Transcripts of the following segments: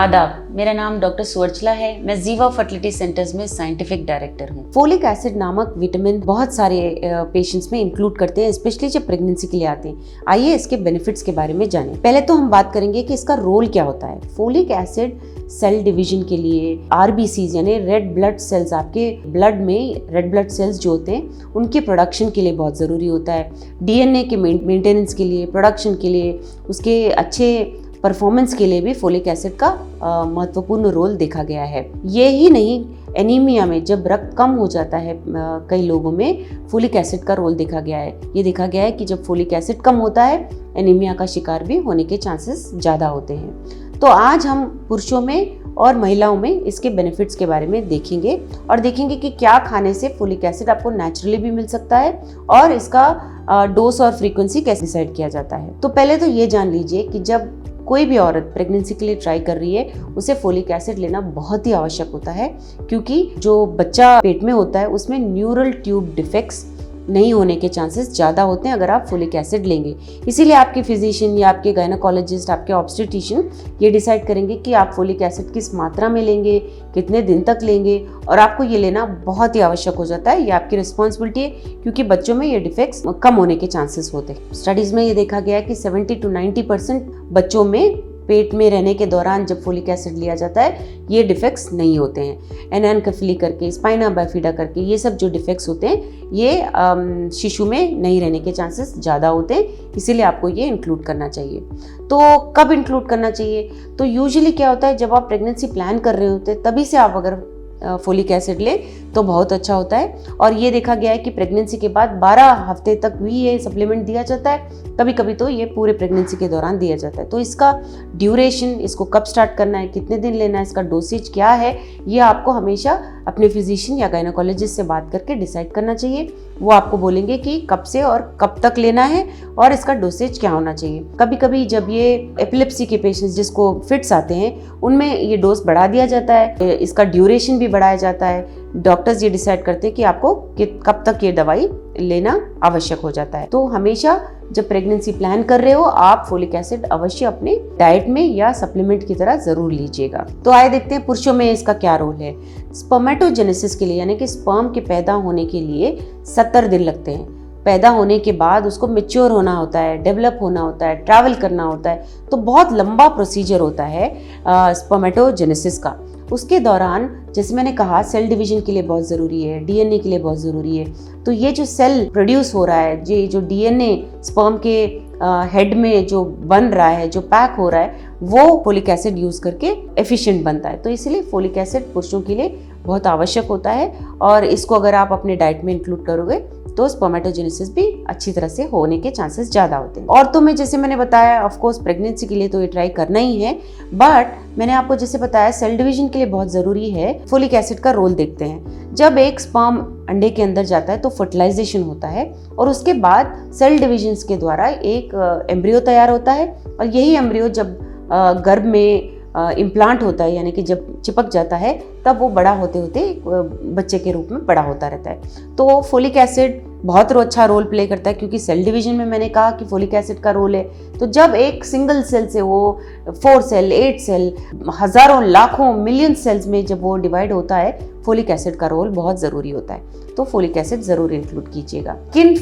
आदाब, मेरा नाम डॉक्टर सुवर्चला है। मैं जीवा फर्टिलिटी सेंटर्स में साइंटिफिक डायरेक्टर हूँ। फोलिक एसिड नामक विटामिन बहुत सारे पेशेंट्स में इंक्लूड करते हैं, स्पेशली जब प्रेगनेंसी के लिए आते हैं। आइए इसके बेनिफिट्स के बारे में जानें। पहले तो हम बात करेंगे कि इसका रोल क्या होता है। फोलिक एसिड सेल डिवीजन के लिए, आरबीसीज यानी रेड ब्लड सेल्स, आपके ब्लड में रेड ब्लड सेल्स जो होते हैं उनके प्रोडक्शन के लिए बहुत ज़रूरी होता है। डीएनए के मेंटेनेंस के लिए, प्रोडक्शन के लिए, उसके अच्छे परफॉर्मेंस के लिए भी फोलिक एसिड का महत्वपूर्ण रोल देखा गया है। ये ही नहीं, एनीमिया में जब रक्त कम हो जाता है कई लोगों में फोलिक एसिड का रोल देखा गया है। ये देखा गया है कि जब फोलिक एसिड कम होता है, एनीमिया का शिकार भी होने के चांसेस ज़्यादा होते हैं। तो आज हम पुरुषों में और महिलाओं में इसके बेनिफिट्स के बारे में देखेंगे और देखेंगे कि क्या खाने से फोलिक एसिड आपको नेचुरली भी मिल सकता है और इसका डोज और फ्रीक्वेंसी कैसे डिसाइड किया जाता है। तो पहले तो ये जान लीजिए कि जब कोई भी औरत प्रेगनेंसी के लिए ट्राई कर रही है, उसे फोलिक एसिड लेना बहुत ही आवश्यक होता है, क्योंकि जो बच्चा पेट में होता है उसमें न्यूरल ट्यूब डिफेक्ट्स नहीं होने के चांसेस ज़्यादा होते हैं अगर आप फोलिक एसिड लेंगे। इसीलिए आपके फिजिशियन या आपके गायनोकोलॉजिस्ट, आपके ऑब्स्टेट्रिशियन ये डिसाइड करेंगे कि आप फोलिक एसिड किस मात्रा में लेंगे, कितने दिन तक लेंगे, और आपको ये लेना बहुत ही आवश्यक हो जाता है। ये आपकी रिस्पॉन्सिबिलिटी है, क्योंकि बच्चों में ये डिफेक्ट्स कम होने के चांसेस होते हैं। स्टडीज़ में ये देखा गया है कि 70 to 90% बच्चों में पेट में रहने के दौरान जब फोलिक एसिड लिया जाता है, ये डिफेक्ट्स नहीं होते हैं। एनेनकेफली करके, स्पाइना बाइफिडा करके, ये सब जो डिफेक्ट्स होते हैं ये शिशु में नहीं रहने के चांसेस ज़्यादा होते हैं। इसीलिए आपको ये इंक्लूड करना चाहिए। तो कब इंक्लूड करना चाहिए? तो यूजुअली क्या होता है, जब आप प्रेगनेंसी प्लान कर रहे होते हैं तभी से आप अगर फोलिक एसिड ले तो बहुत अच्छा होता है। और ये देखा गया है कि प्रेगनेंसी के बाद 12 हफ्ते तक भी ये सप्लीमेंट दिया जाता है, कभी कभी तो ये पूरे प्रेगनेंसी के दौरान दिया जाता है। तो इसका ड्यूरेशन, इसको कब स्टार्ट करना है, कितने दिन लेना है, इसका डोसेज क्या है, ये आपको हमेशा अपने फिजिशियन या गायनोकोलॉजिस्ट से बात करके डिसाइड करना चाहिए। वो आपको बोलेंगे कि कब से और कब तक लेना है और इसका डोसेज क्या होना चाहिए। कभी कभी जब ये एपिलेप्सी के पेशेंट्स जिसको फिट्स आते हैं, उनमें ये डोज बढ़ा दिया जाता है, इसका ड्यूरेशन भी बढ़ाया जाता है। डॉक्टर्स ये डिसाइड करते हैं कि आपको कब तक ये दवाई लेना आवश्यक हो जाता है। तो हमेशा जब प्रेगनेंसी प्लान कर रहे हो, आप फोलिक एसिड अवश्य अपने डाइट में या सप्लीमेंट की तरह जरूर लीजिएगा। तो आइए देखते हैं पुरुषों में इसका क्या रोल है। स्पर्मेटोजेनेसिस के लिए, यानी कि स्पर्म के पैदा होने के लिए 70 दिन लगते हैं। पैदा होने के बाद उसको मैच्योर होना होता है, डेवलप होना होता है, ट्रैवल करना होता है। तो बहुत लंबा प्रोसीजर होता है स्पर्मेटोजेनेसिस का। उसके दौरान जैसे मैंने कहा, सेल डिवीजन के लिए बहुत ज़रूरी है, डीएनए के लिए बहुत ज़रूरी है। तो ये जो सेल प्रोड्यूस हो रहा है, ये जो डीएनए स्पर्म के हेड में जो बन रहा है, जो पैक हो रहा है, वो फोलिक एसिड यूज़ करके एफिशिएंट बनता है। तो इसलिए फोलिक एसिड पुरुषों के लिए बहुत आवश्यक होता है और इसको अगर आप अपने डाइट में इंक्लूड करोगे तो स्पर्मेटोजेनेसिस भी अच्छी तरह से होने के चांसेस ज़्यादा होते हैं। औरतों में जैसे मैंने बताया, ऑफ कोर्स प्रेगनेंसी के लिए तो ये ट्राई करना ही है, बट मैंने आपको जैसे बताया सेल डिवीजन के लिए बहुत ज़रूरी है। फोलिक एसिड का रोल देखते हैं। जब एक स्पर्म अंडे के अंदर जाता है तो फर्टिलाइजेशन होता है और उसके बाद सेल डिवीजन के द्वारा एक एम्ब्रियो तैयार होता है और यही एम्ब्रियो जब गर्भ में इम्प्लांट होता है, यानी कि जब चिपक जाता है, तब वो बड़ा होते होते बच्चे के रूप में बड़ा होता रहता है। तो फोलिक एसिड बहुत अच्छा रोल प्ले करता है, क्योंकि सेल डिवीजन में मैंने कहा कि फोलिक एसिड का रोल है। तो जब एक सिंगल सेल से वो 4 सेल, 8 सेल, हजारों, लाखों, मिलियन सेल्स में जब वो डिवाइड होता है, फोलिक एसिड का रोल बहुत ज़रूरी होता है। तो फोलिक एसिड ज़रूर इंक्लूड कीजिएगा। किन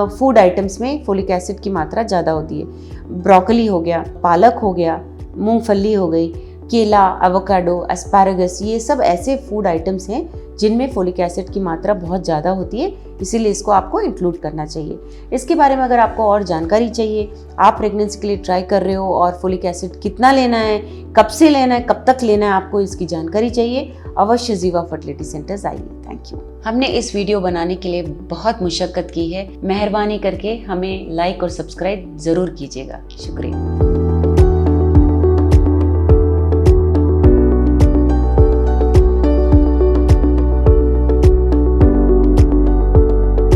फूड आइटम्स में फोलिक एसिड की मात्रा ज़्यादा होती है? ब्रोकली हो गया, पालक हो गया, मूंगफली हो गई, केला, एवोकाडो, एस्पैरागस, ये सब ऐसे फूड आइटम्स हैं जिनमें फोलिक एसिड की मात्रा बहुत ज़्यादा होती है। इसीलिए इसको आपको इंक्लूड करना चाहिए। इसके बारे में अगर आपको और जानकारी चाहिए, आप प्रेगनेंसी के लिए ट्राई कर रहे हो और फोलिक एसिड कितना लेना है, कब से लेना है, कब तक लेना है, आपको इसकी जानकारी चाहिए, अवश्य जीवा फर्टिलिटी सेंटर्स आइए। Thank you. हमने इस वीडियो बनाने के लिए बहुत मुशक्कत की है। मेहरबानी करके हमें लाइक और सब्सक्राइब ज़रूर कीजिएगा। शुक्रिया।